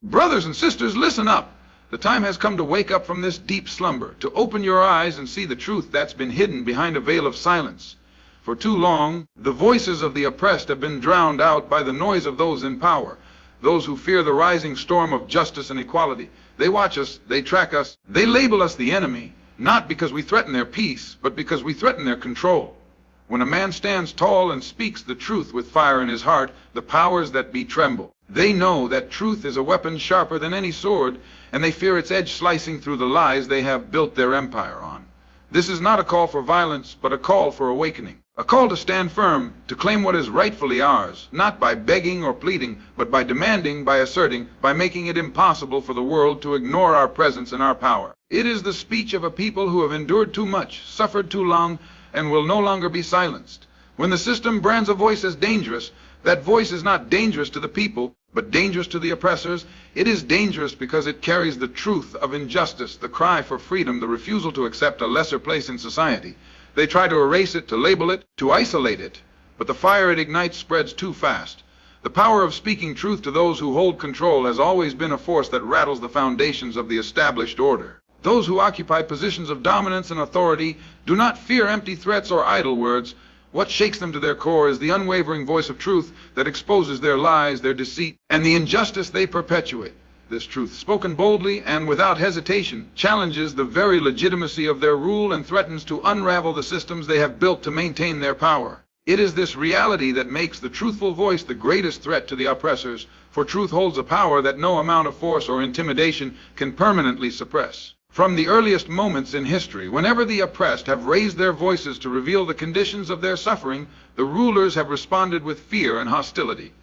Brothers and sisters, listen up. The time has come to wake up from this deep slumber, to open your eyes and see the truth that's been hidden behind a veil of silence. For too long, the voices of the oppressed have been drowned out by the noise of those in power, those who fear the rising storm of justice and equality. They watch us, they track us, they label us the enemy, not because we threaten their peace, but because we threaten their control. When a man stands tall and speaks the truth with fire in his heart, the powers that be tremble. They know that truth is a weapon sharper than any sword, and they fear its edge slicing through the lies they have built their empire on. This is not a call for violence, but a call for awakening. A call to stand firm, to claim what is rightfully ours, not by begging or pleading, but by demanding, by asserting, by making it impossible for the world to ignore our presence and our power. It is the speech of a people who have endured too much, suffered too long, and will no longer be silenced. When the system brands a voice as dangerous, that voice is not dangerous to the people, but dangerous to the oppressors. It is dangerous because it carries the truth of injustice, the cry for freedom, the refusal to accept a lesser place in society. They try to erase it, to label it, to isolate it, but the fire it ignites spreads too fast. The power of speaking truth to those who hold control has always been a force that rattles the foundations of the established order. Those who occupy positions of dominance and authority do not fear empty threats or idle words. What shakes them to their core is the unwavering voice of truth that exposes their lies, their deceit, and the injustice they perpetuate. This truth, spoken boldly and without hesitation, challenges the very legitimacy of their rule and threatens to unravel the systems they have built to maintain their power. It is this reality that makes the truthful voice the greatest threat to the oppressors, for truth holds a power that no amount of force or intimidation can permanently suppress. From the earliest moments in history, whenever the oppressed have raised their voices to reveal the conditions of their suffering, the rulers have responded with fear and hostility.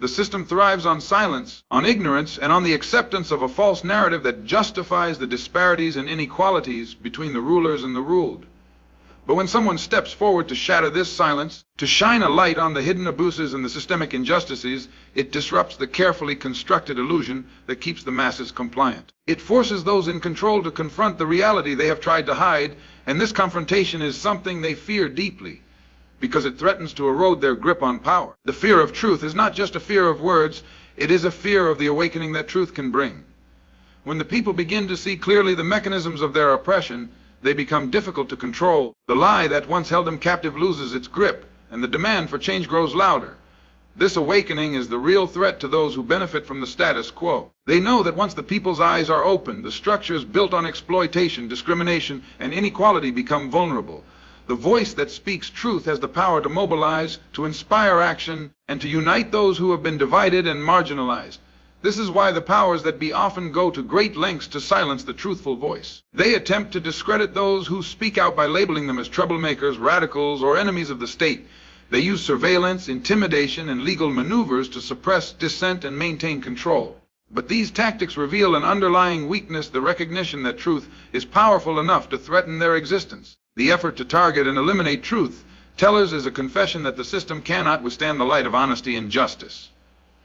The system thrives on silence, on ignorance, and on the acceptance of a false narrative that justifies the disparities and inequalities between the rulers and the ruled. But when someone steps forward to shatter this silence, to shine a light on the hidden abuses and the systemic injustices, it disrupts the carefully constructed illusion that keeps the masses compliant. It forces those in control to confront the reality they have tried to hide, and this confrontation is something they fear deeply, because it threatens to erode their grip on power. The fear of truth is not just a fear of words, it is a fear of the awakening that truth can bring. When the people begin to see clearly the mechanisms of their oppression, they become difficult to control. The lie that once held them captive loses its grip, and the demand for change grows louder. This awakening is the real threat to those who benefit from the status quo. They know that once the people's eyes are open, the structures built on exploitation, discrimination, and inequality become vulnerable. The voice that speaks truth has the power to mobilize, to inspire action, and to unite those who have been divided and marginalized. This is why the powers that be often go to great lengths to silence the truthful voice. They attempt to discredit those who speak out by labeling them as troublemakers, radicals, or enemies of the state. They use surveillance, intimidation, and legal maneuvers to suppress dissent and maintain control. But these tactics reveal an underlying weakness, the recognition that truth is powerful enough to threaten their existence. The effort to target and eliminate truth tellers is a confession that the system cannot withstand the light of honesty and justice.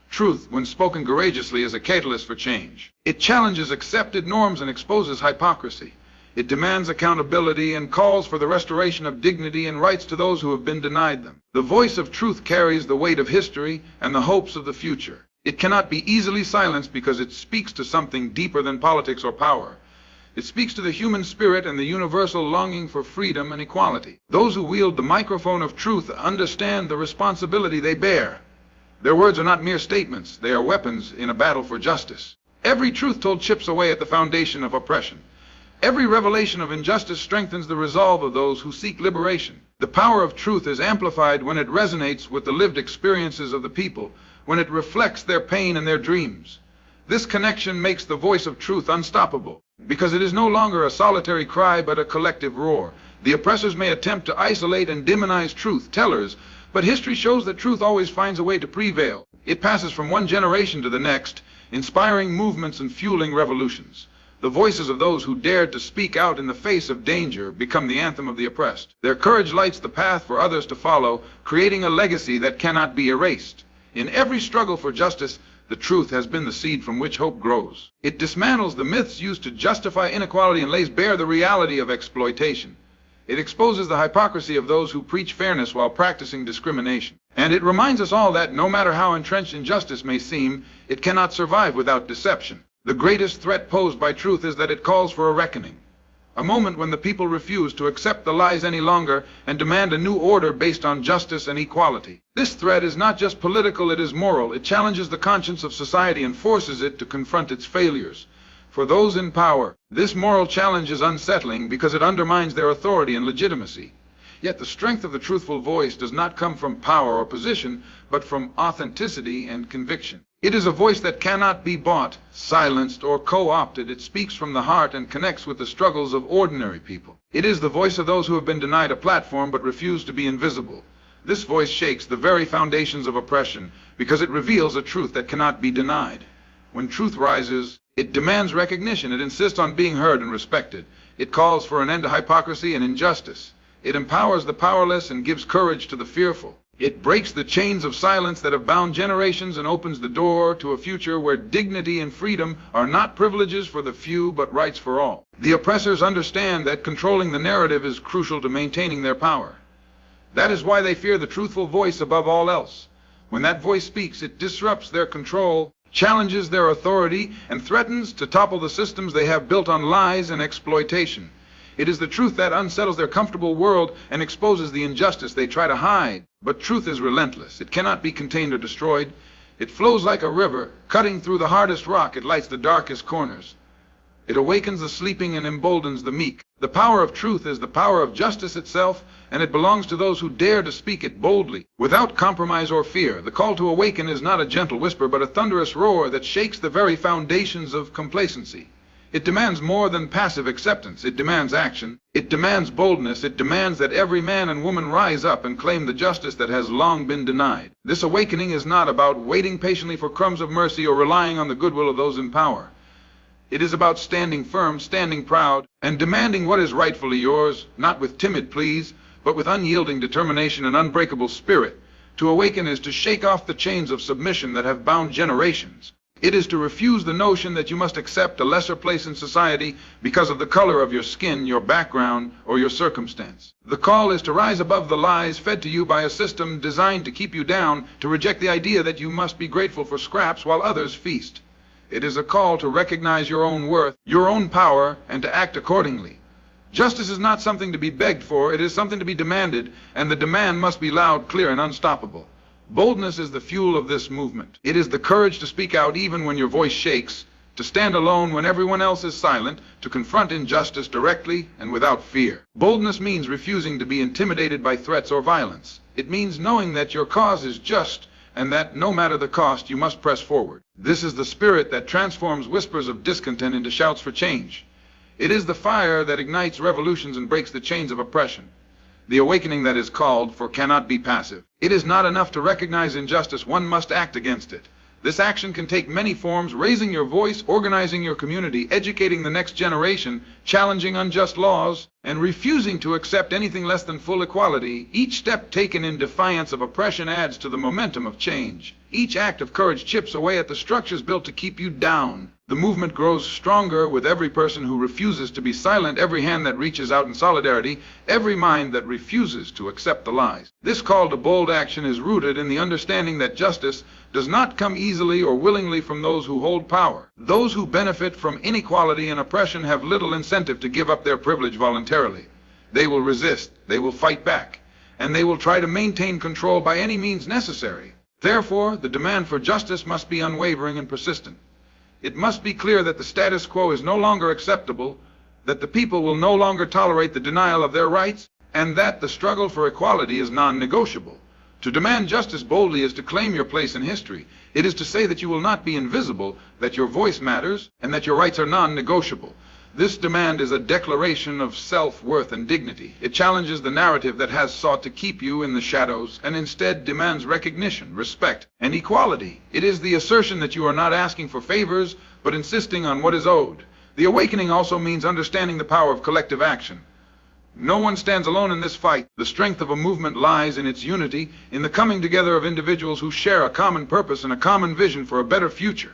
Truth, when spoken courageously, is a catalyst for change. It challenges accepted norms and exposes hypocrisy. It demands accountability and calls for the restoration of dignity and rights to those who have been denied them. The voice of truth carries the weight of history and the hopes of the future. It cannot be easily silenced because it speaks to something deeper than politics or power. It speaks to the human spirit and the universal longing for freedom and equality. Those who wield the microphone of truth understand the responsibility they bear. Their words are not mere statements, they are weapons in a battle for justice. Every truth told chips away at the foundation of oppression. Every revelation of injustice strengthens the resolve of those who seek liberation. The power of truth is amplified when it resonates with the lived experiences of the people, when it reflects their pain and their dreams. This connection makes the voice of truth unstoppable, because it is no longer a solitary cry but a collective roar. The oppressors may attempt to isolate and demonize truth tellers, but history shows that truth always finds a way to prevail. It passes from one generation to the next, inspiring movements and fueling revolutions. The voices of those who dared to speak out in the face of danger become the anthem of the oppressed. Their courage lights the path for others to follow, creating a legacy that cannot be erased. In every struggle for justice, the truth has been the seed from which hope grows. It dismantles the myths used to justify inequality and lays bare the reality of exploitation. It exposes the hypocrisy of those who preach fairness while practicing discrimination. And it reminds us all that no matter how entrenched injustice may seem, it cannot survive without deception. The greatest threat posed by truth is that it calls for a reckoning. A moment when the people refuse to accept the lies any longer and demand a new order based on justice and equality. This threat is not just political, it is moral. It challenges the conscience of society and forces it to confront its failures. For those in power, this moral challenge is unsettling because it undermines their authority and legitimacy. Yet the strength of the truthful voice does not come from power or position, but from authenticity and conviction. It is a voice that cannot be bought, silenced, or co-opted. It speaks from the heart and connects with the struggles of ordinary people. It is the voice of those who have been denied a platform but refuse to be invisible. This voice shakes the very foundations of oppression because it reveals a truth that cannot be denied. When truth rises, it demands recognition. It insists on being heard and respected. It calls for an end to hypocrisy and injustice. It empowers the powerless and gives courage to the fearful. It breaks the chains of silence that have bound generations and opens the door to a future where dignity and freedom are not privileges for the few but rights for all. The oppressors understand that controlling the narrative is crucial to maintaining their power. That is why they fear the truthful voice above all else. When that voice speaks, it disrupts their control, challenges their authority, and threatens to topple the systems they have built on lies and exploitation. It is the truth that unsettles their comfortable world and exposes the injustice they try to hide. But truth is relentless. It cannot be contained or destroyed. It flows like a river, cutting through the hardest rock. It lights the darkest corners. It awakens the sleeping and emboldens the meek. The power of truth is the power of justice itself, and it belongs to those who dare to speak it boldly, without compromise or fear. The call to awaken is not a gentle whisper, but a thunderous roar that shakes the very foundations of complacency. It demands more than passive acceptance. It demands action. It demands boldness. It demands that every man and woman rise up and claim the justice that has long been denied. This awakening is not about waiting patiently for crumbs of mercy or relying on the goodwill of those in power. It is about standing firm, standing proud, and demanding what is rightfully yours, not with timid pleas, but with unyielding determination and unbreakable spirit. To awaken is to shake off the chains of submission that have bound generations. It is to refuse the notion that you must accept a lesser place in society because of the color of your skin, your background, or your circumstance. The call is to rise above the lies fed to you by a system designed to keep you down, to reject the idea that you must be grateful for scraps while others feast. It is a call to recognize your own worth, your own power, and to act accordingly. Justice is not something to be begged for, it is something to be demanded, and the demand must be loud, clear, and unstoppable. Boldness is the fuel of this movement. It is the courage to speak out even when your voice shakes, to stand alone when everyone else is silent, to confront injustice directly and without fear. Boldness means refusing to be intimidated by threats or violence. It means knowing that your cause is just and that no matter the cost, you must press forward. This is the spirit that transforms whispers of discontent into shouts for change. It is the fire that ignites revolutions and breaks the chains of oppression. The awakening that is called for cannot be passive. It is not enough to recognize injustice, one must act against it. This action can take many forms: raising your voice, organizing your community, educating the next generation, challenging unjust laws, and refusing to accept anything less than full equality. Each step taken in defiance of oppression adds to the momentum of change. Each act of courage chips away at the structures built to keep you down. The movement grows stronger with every person who refuses to be silent, every hand that reaches out in solidarity, every mind that refuses to accept the lies. This call to bold action is rooted in the understanding that justice does not come easily or willingly from those who hold power. Those who benefit from inequality and oppression have little incentive to give up their privilege voluntarily. They will resist, they will fight back, and they will try to maintain control by any means necessary. Therefore, the demand for justice must be unwavering and persistent. It must be clear that the status quo is no longer acceptable, that the people will no longer tolerate the denial of their rights, and that the struggle for equality is non-negotiable. To demand justice boldly is to claim your place in history. It is to say that you will not be invisible, that your voice matters, and that your rights are non-negotiable. This demand is a declaration of self-worth and dignity. It challenges the narrative that has sought to keep you in the shadows and instead demands recognition, respect, and equality. It is the assertion that you are not asking for favors, but insisting on what is owed. The awakening also means understanding the power of collective action. No one stands alone in this fight. The strength of a movement lies in its unity, in the coming together of individuals who share a common purpose and a common vision for a better future.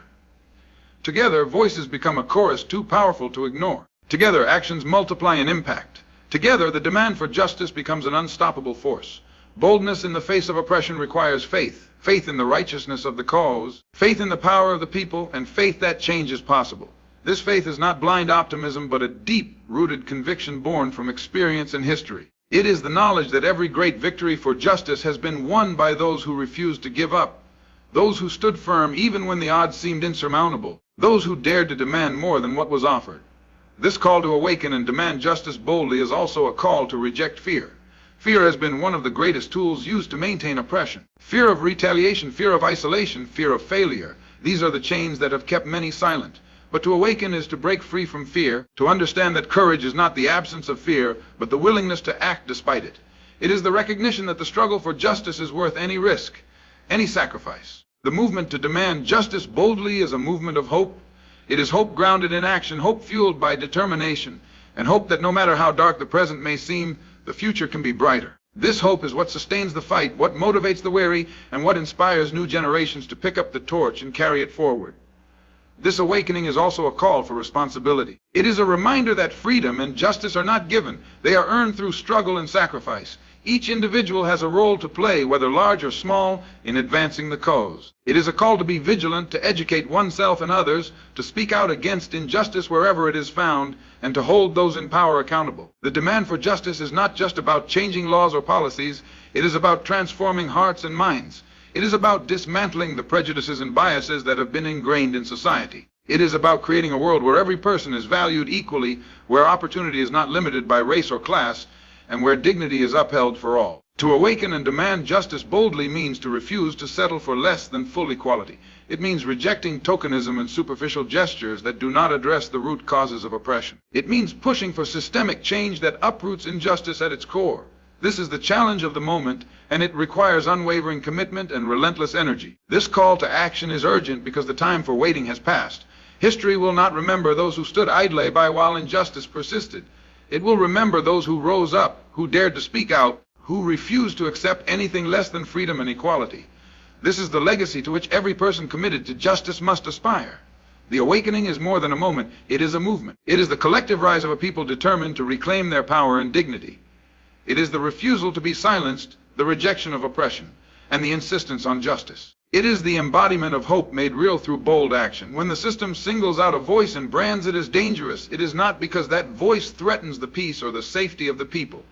Together, voices become a chorus too powerful to ignore. Together, actions multiply in impact. Together, the demand for justice becomes an unstoppable force. Boldness in the face of oppression requires faith. Faith in the righteousness of the cause, faith in the power of the people, and faith that change is possible. This faith is not blind optimism, but a deep-rooted conviction born from experience and history. It is the knowledge that every great victory for justice has been won by those who refused to give up, those who stood firm even when the odds seemed insurmountable, those who dared to demand more than what was offered. This call to awaken and demand justice boldly is also a call to reject fear. Fear has been one of the greatest tools used to maintain oppression. Fear of retaliation, fear of isolation, fear of failure. These are the chains that have kept many silent. But to awaken is to break free from fear, to understand that courage is not the absence of fear, but the willingness to act despite it. It is the recognition that the struggle for justice is worth any risk, any sacrifice. The movement to demand justice boldly is a movement of hope. It is hope grounded in action, hope fueled by determination, and hope that no matter how dark the present may seem, the future can be brighter. This hope is what sustains the fight, what motivates the weary, and what inspires new generations to pick up the torch and carry it forward. This awakening is also a call for responsibility. It is a reminder that freedom and justice are not given. They are earned through struggle and sacrifice. Each individual has a role to play, whether large or small, in advancing the cause. It is a call to be vigilant, to educate oneself and others, to speak out against injustice wherever it is found, and to hold those in power accountable. The demand for justice is not just about changing laws or policies. It is about transforming hearts and minds. It is about dismantling the prejudices and biases that have been ingrained in society. It is about creating a world where every person is valued equally, where opportunity is not limited by race or class, and where dignity is upheld for all. To awaken and demand justice boldly means to refuse to settle for less than full equality. It means rejecting tokenism and superficial gestures that do not address the root causes of oppression. It means pushing for systemic change that uproots injustice at its core. This is the challenge of the moment, and it requires unwavering commitment and relentless energy. This call to action is urgent because the time for waiting has passed. History will not remember those who stood idly by while injustice persisted. It will remember those who rose up, who dared to speak out, who refused to accept anything less than freedom and equality. This is the legacy to which every person committed to justice must aspire. The awakening is more than a moment. It is a movement. It is the collective rise of a people determined to reclaim their power and dignity. It is the refusal to be silenced, the rejection of oppression, and the insistence on justice. It is the embodiment of hope made real through bold action. When the system singles out a voice and brands it as dangerous, it is not because that voice threatens the peace or the safety of the people.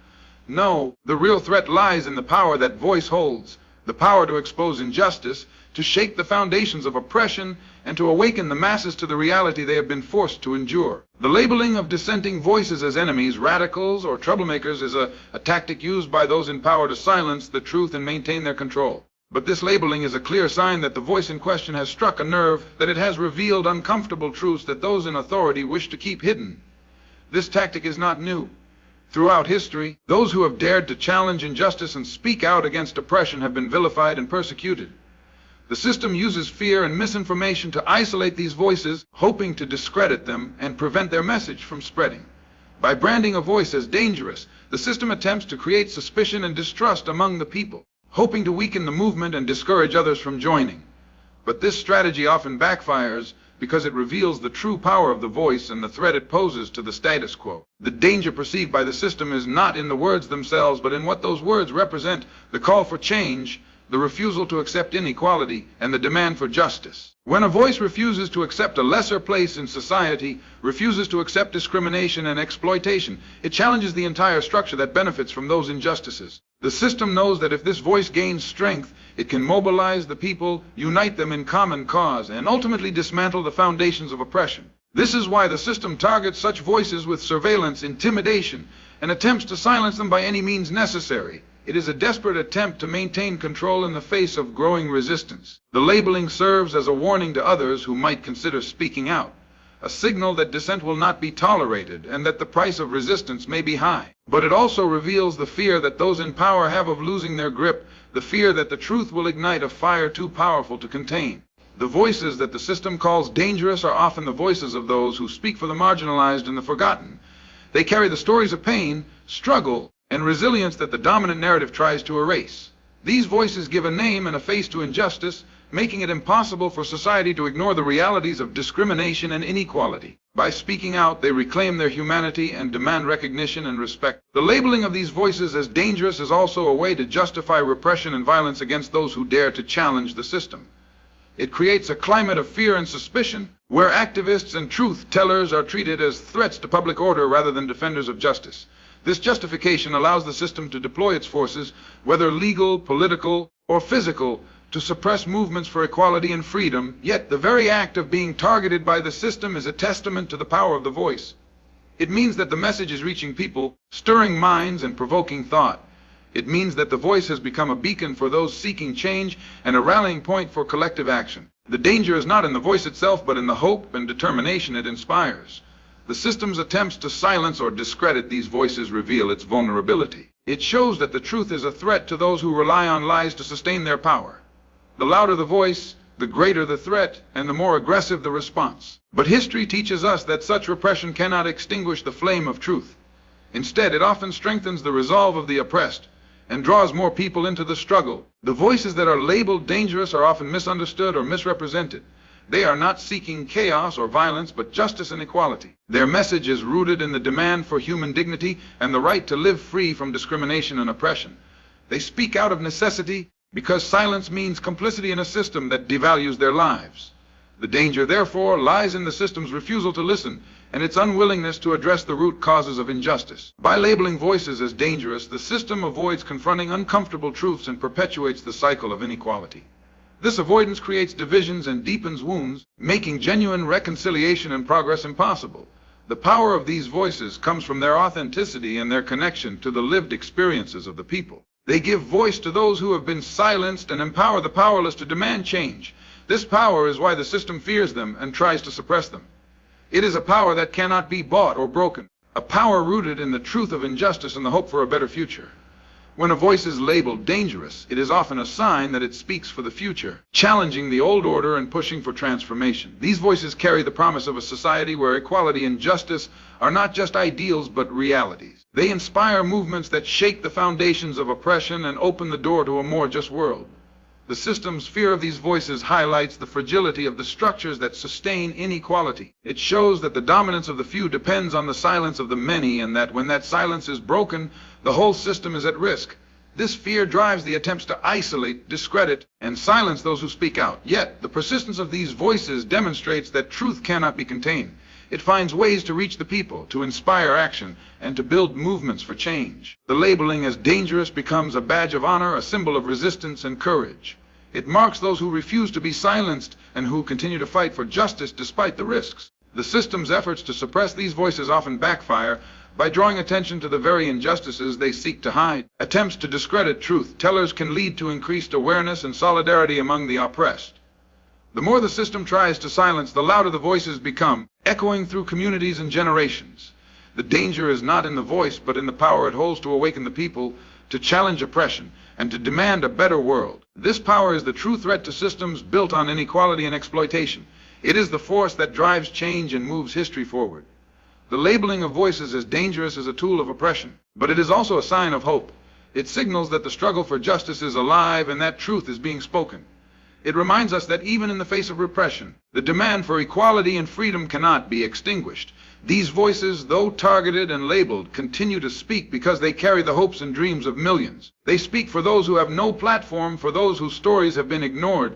No, the real threat lies in the power that voice holds, the power to expose injustice, to shake the foundations of oppression, and to awaken the masses to the reality they have been forced to endure. The labeling of dissenting voices as enemies, radicals, or troublemakers is a tactic used by those in power to silence the truth and maintain their control. But this labeling is a clear sign that the voice in question has struck a nerve, that it has revealed uncomfortable truths that those in authority wish to keep hidden. This tactic is not new. Throughout history, those who have dared to challenge injustice and speak out against oppression have been vilified and persecuted. The system uses fear and misinformation to isolate these voices, hoping to discredit them and prevent their message from spreading. By branding a voice as dangerous, the system attempts to create suspicion and distrust among the people, hoping to weaken the movement and discourage others from joining. But this strategy often backfires because it reveals the true power of the voice and the threat it poses to the status quo. The danger perceived by the system is not in the words themselves, but in what those words represent: the call for change, the refusal to accept inequality, and the demand for justice. When a voice refuses to accept a lesser place in society, refuses to accept discrimination and exploitation, it challenges the entire structure that benefits from those injustices. The system knows that if this voice gains strength, it can mobilize the people, unite them in common cause, and ultimately dismantle the foundations of oppression. This is why the system targets such voices with surveillance, intimidation, and attempts to silence them by any means necessary. It is a desperate attempt to maintain control in the face of growing resistance. The labeling serves as a warning to others who might consider speaking out, a signal that dissent will not be tolerated and that the price of resistance may be high. But it also reveals the fear that those in power have of losing their grip, the fear that the truth will ignite a fire too powerful to contain. The voices that the system calls dangerous are often the voices of those who speak for the marginalized and the forgotten. They carry the stories of pain, struggle, and resilience that the dominant narrative tries to erase. These voices give a name and a face to injustice, making it impossible for society to ignore the realities of discrimination and inequality. By speaking out, they reclaim their humanity and demand recognition and respect. The labeling of these voices as dangerous is also a way to justify repression and violence against those who dare to challenge the system. It creates a climate of fear and suspicion, where activists and truth-tellers are treated as threats to public order rather than defenders of justice. This justification allows the system to deploy its forces, whether legal, political, or physical, to suppress movements for equality and freedom. Yet the very act of being targeted by the system is a testament to the power of the voice. It means that the message is reaching people, stirring minds and provoking thought. It means that the voice has become a beacon for those seeking change and a rallying point for collective action. The danger is not in the voice itself, but in the hope and determination it inspires. The system's attempts to silence or discredit these voices reveal its vulnerability. It shows that the truth is a threat to those who rely on lies to sustain their power. The louder the voice, the greater the threat, and the more aggressive the response. But history teaches us that such repression cannot extinguish the flame of truth. Instead, it often strengthens the resolve of the oppressed and draws more people into the struggle. The voices that are labeled dangerous are often misunderstood or misrepresented. They are not seeking chaos or violence, but justice and equality. Their message is rooted in the demand for human dignity and the right to live free from discrimination and oppression. They speak out of necessity because silence means complicity in a system that devalues their lives. The danger, therefore, lies in the system's refusal to listen and its unwillingness to address the root causes of injustice. By labeling voices as dangerous, the system avoids confronting uncomfortable truths and perpetuates the cycle of inequality. This avoidance creates divisions and deepens wounds, making genuine reconciliation and progress impossible. The power of these voices comes from their authenticity and their connection to the lived experiences of the people. They give voice to those who have been silenced and empower the powerless to demand change. This power is why the system fears them and tries to suppress them. It is a power that cannot be bought or broken, a power rooted in the truth of injustice and the hope for a better future. When a voice is labeled dangerous, it is often a sign that it speaks for the future, challenging the old order and pushing for transformation. These voices carry the promise of a society where equality and justice are not just ideals but realities. They inspire movements that shake the foundations of oppression and open the door to a more just world. The system's fear of these voices highlights the fragility of the structures that sustain inequality. It shows that the dominance of the few depends on the silence of the many, and that when that silence is broken, the whole system is at risk. This fear drives the attempts to isolate, discredit, and silence those who speak out. Yet, the persistence of these voices demonstrates that truth cannot be contained. It finds ways to reach the people, to inspire action, and to build movements for change. The labeling as dangerous becomes a badge of honor, a symbol of resistance and courage. It marks those who refuse to be silenced and who continue to fight for justice despite the risks. The system's efforts to suppress these voices often backfire by drawing attention to the very injustices they seek to hide. Attempts to discredit truth-tellers can lead to increased awareness and solidarity among the oppressed. The more the system tries to silence, the louder the voices become, echoing through communities and generations. The danger is not in the voice, but in the power it holds to awaken the people, to challenge oppression, and to demand a better world. This power is the true threat to systems built on inequality and exploitation. It is the force that drives change and moves history forward. The labeling of voices as dangerous is a tool of oppression, but it is also a sign of hope. It signals that the struggle for justice is alive and that truth is being spoken. It reminds us that even in the face of repression, the demand for equality and freedom cannot be extinguished. These voices, though targeted and labeled, continue to speak because they carry the hopes and dreams of millions. They speak for those who have no platform, for those whose stories have been ignored,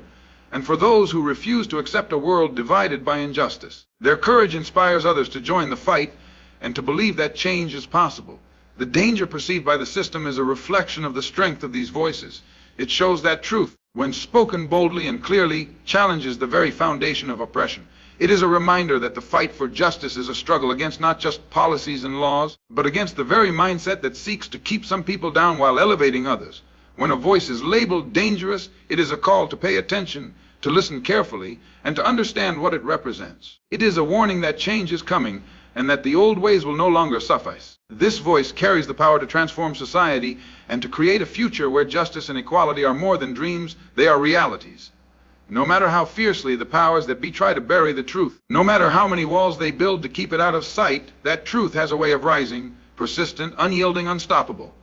and for those who refuse to accept a world divided by injustice. Their courage inspires others to join the fight and to believe that change is possible. The danger perceived by the system is a reflection of the strength of these voices. It shows that truth, when spoken boldly and clearly, challenges the very foundation of oppression. It is a reminder that the fight for justice is a struggle against not just policies and laws, but against the very mindset that seeks to keep some people down while elevating others. When a voice is labeled dangerous, it is a call to pay attention, to listen carefully, and to understand what it represents. It is a warning that change is coming, and that the old ways will no longer suffice. This voice carries the power to transform society and to create a future where justice and equality are more than dreams, they are realities. No matter how fiercely the powers that be try to bury the truth, no matter how many walls they build to keep it out of sight, that truth has a way of rising, persistent, unyielding, unstoppable.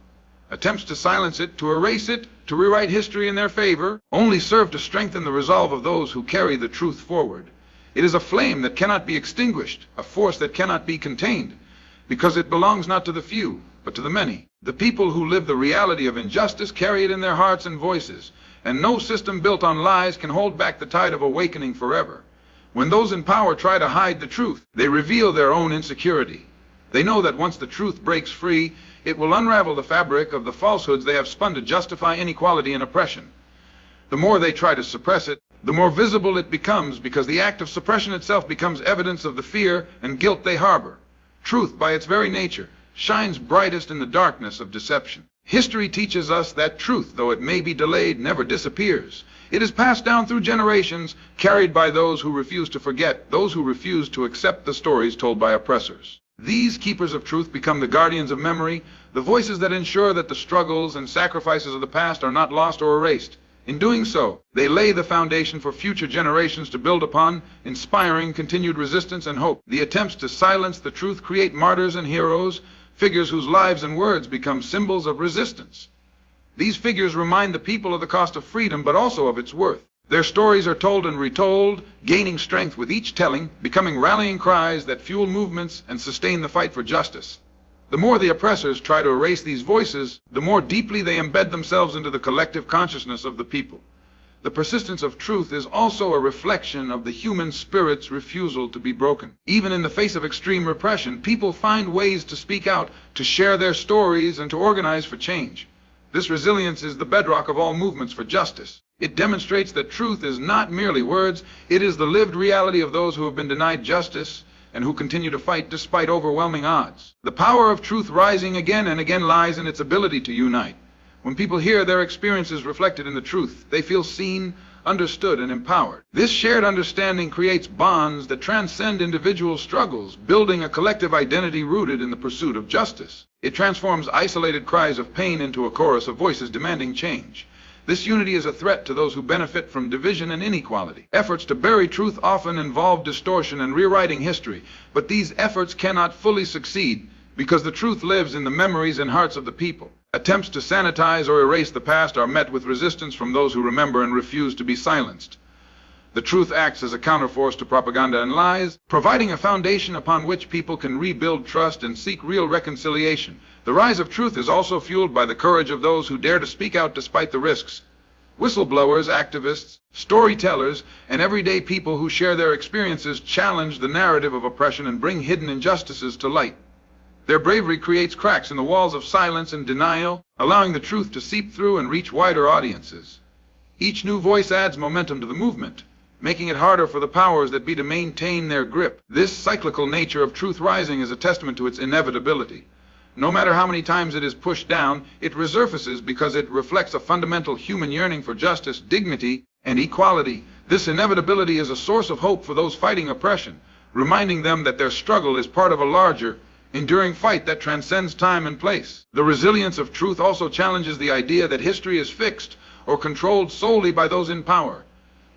Attempts to silence it, to erase it, to rewrite history in their favor, only serve to strengthen the resolve of those who carry the truth forward. It is a flame that cannot be extinguished, a force that cannot be contained, because it belongs not to the few, but to the many. The people who live the reality of injustice carry it in their hearts and voices, and no system built on lies can hold back the tide of awakening forever. When those in power try to hide the truth, they reveal their own insecurity. They know that once the truth breaks free, it will unravel the fabric of the falsehoods they have spun to justify inequality and oppression. The more they try to suppress it, the more visible it becomes, because the act of suppression itself becomes evidence of the fear and guilt they harbor. Truth, by its very nature, shines brightest in the darkness of deception. History teaches us that truth, though it may be delayed, never disappears. It is passed down through generations, carried by those who refuse to forget, those who refuse to accept the stories told by oppressors. These keepers of truth become the guardians of memory, the voices that ensure that the struggles and sacrifices of the past are not lost or erased. In doing so, they lay the foundation for future generations to build upon, inspiring continued resistance and hope. The attempts to silence the truth create martyrs and heroes, figures whose lives and words become symbols of resistance. These figures remind the people of the cost of freedom, but also of its worth. Their stories are told and retold, gaining strength with each telling, becoming rallying cries that fuel movements and sustain the fight for justice. The more the oppressors try to erase these voices, the more deeply they embed themselves into the collective consciousness of the people. The persistence of truth is also a reflection of the human spirit's refusal to be broken. Even in the face of extreme repression, people find ways to speak out, to share their stories, and to organize for change. This resilience is the bedrock of all movements for justice. It demonstrates that truth is not merely words, it is the lived reality of those who have been denied justice and who continue to fight despite overwhelming odds. The power of truth rising again and again lies in its ability to unite. When people hear their experiences reflected in the truth, they feel seen, understood, and empowered. This shared understanding creates bonds that transcend individual struggles, building a collective identity rooted in the pursuit of justice. It transforms isolated cries of pain into a chorus of voices demanding change. This unity is a threat to those who benefit from division and inequality. Efforts to bury truth often involve distortion and rewriting history, but these efforts cannot fully succeed because the truth lives in the memories and hearts of the people. Attempts to sanitize or erase the past are met with resistance from those who remember and refuse to be silenced. The truth acts as a counterforce to propaganda and lies, providing a foundation upon which people can rebuild trust and seek real reconciliation. The rise of truth is also fueled by the courage of those who dare to speak out despite the risks. Whistleblowers, activists, storytellers, and everyday people who share their experiences challenge the narrative of oppression and bring hidden injustices to light. Their bravery creates cracks in the walls of silence and denial, allowing the truth to seep through and reach wider audiences. Each new voice adds momentum to the movement, making it harder for the powers that be to maintain their grip. This cyclical nature of truth rising is a testament to its inevitability. No matter how many times it is pushed down, it resurfaces because it reflects a fundamental human yearning for justice, dignity, and equality. This inevitability is a source of hope for those fighting oppression, reminding them that their struggle is part of a larger, enduring fight that transcends time and place. The resilience of truth also challenges the idea that history is fixed or controlled solely by those in power.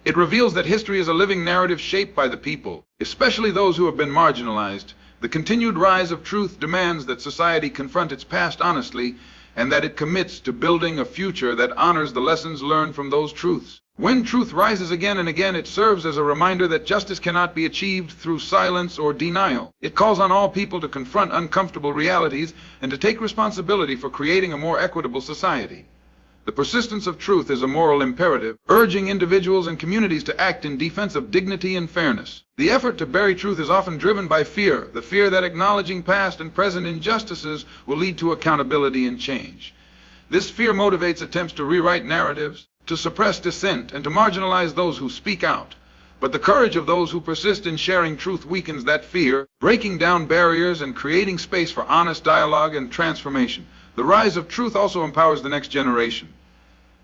It reveals that history is a living narrative shaped by the people, especially those who have been marginalized. The continued rise of truth demands that society confront its past honestly and that it commits to building a future that honors the lessons learned from those truths. When truth rises again and again, it serves as a reminder that justice cannot be achieved through silence or denial. It calls on all people to confront uncomfortable realities and to take responsibility for creating a more equitable society. The persistence of truth is a moral imperative, urging individuals and communities to act in defense of dignity and fairness. The effort to bury truth is often driven by fear, the fear that acknowledging past and present injustices will lead to accountability and change. This fear motivates attempts to rewrite narratives, to suppress dissent, and to marginalize those who speak out. But the courage of those who persist in sharing truth weakens that fear, breaking down barriers and creating space for honest dialogue and transformation. The rise of truth also empowers the next generation.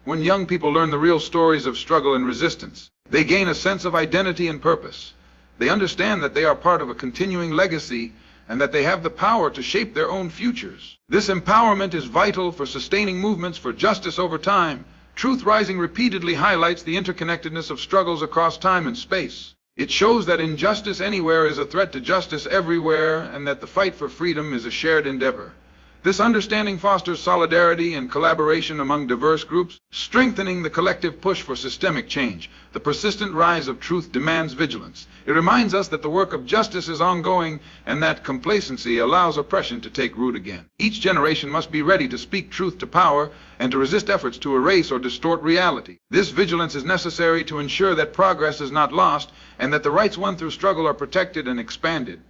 When young people learn the real stories of struggle and resistance, they gain a sense of identity and purpose. They understand that they are part of a continuing legacy and that they have the power to shape their own futures. This empowerment is vital for sustaining movements for justice over time. Truth rising repeatedly highlights the interconnectedness of struggles across time and space. It shows that injustice anywhere is a threat to justice everywhere, and that the fight for freedom is a shared endeavor. This understanding fosters solidarity and collaboration among diverse groups, strengthening the collective push for systemic change. The persistent rise of truth demands vigilance. It reminds us that the work of justice is ongoing and that complacency allows oppression to take root again. Each generation must be ready to speak truth to power and to resist efforts to erase or distort reality. This vigilance is necessary to ensure that progress is not lost and that the rights won through struggle are protected and expanded.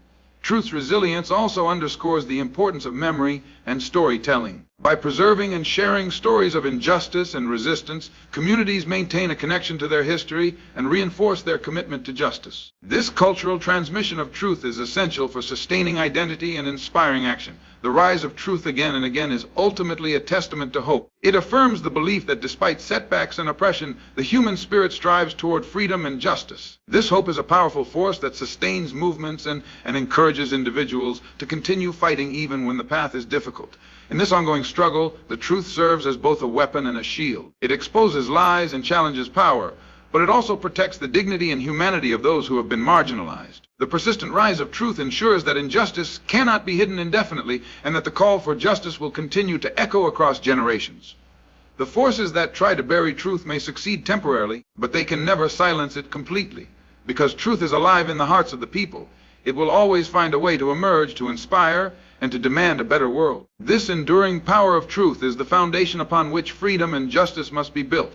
Truth's resilience also underscores the importance of memory and storytelling. By preserving and sharing stories of injustice and resistance, communities maintain a connection to their history and reinforce their commitment to justice. This cultural transmission of truth is essential for sustaining identity and inspiring action. The rise of truth again and again is ultimately a testament to hope. It affirms the belief that despite setbacks and oppression, the human spirit strives toward freedom and justice. This hope is a powerful force that sustains movements and encourages individuals to continue fighting even when the path is difficult. In this ongoing struggle, the truth serves as both a weapon and a shield. It exposes lies and challenges power, but it also protects the dignity and humanity of those who have been marginalized. The persistent rise of truth ensures that injustice cannot be hidden indefinitely and that the call for justice will continue to echo across generations. The forces that try to bury truth may succeed temporarily, but they can never silence it completely. Because truth is alive in the hearts of the people, it will always find a way to emerge, to inspire, and to demand a better world. This enduring power of truth is the foundation upon which freedom and justice must be built.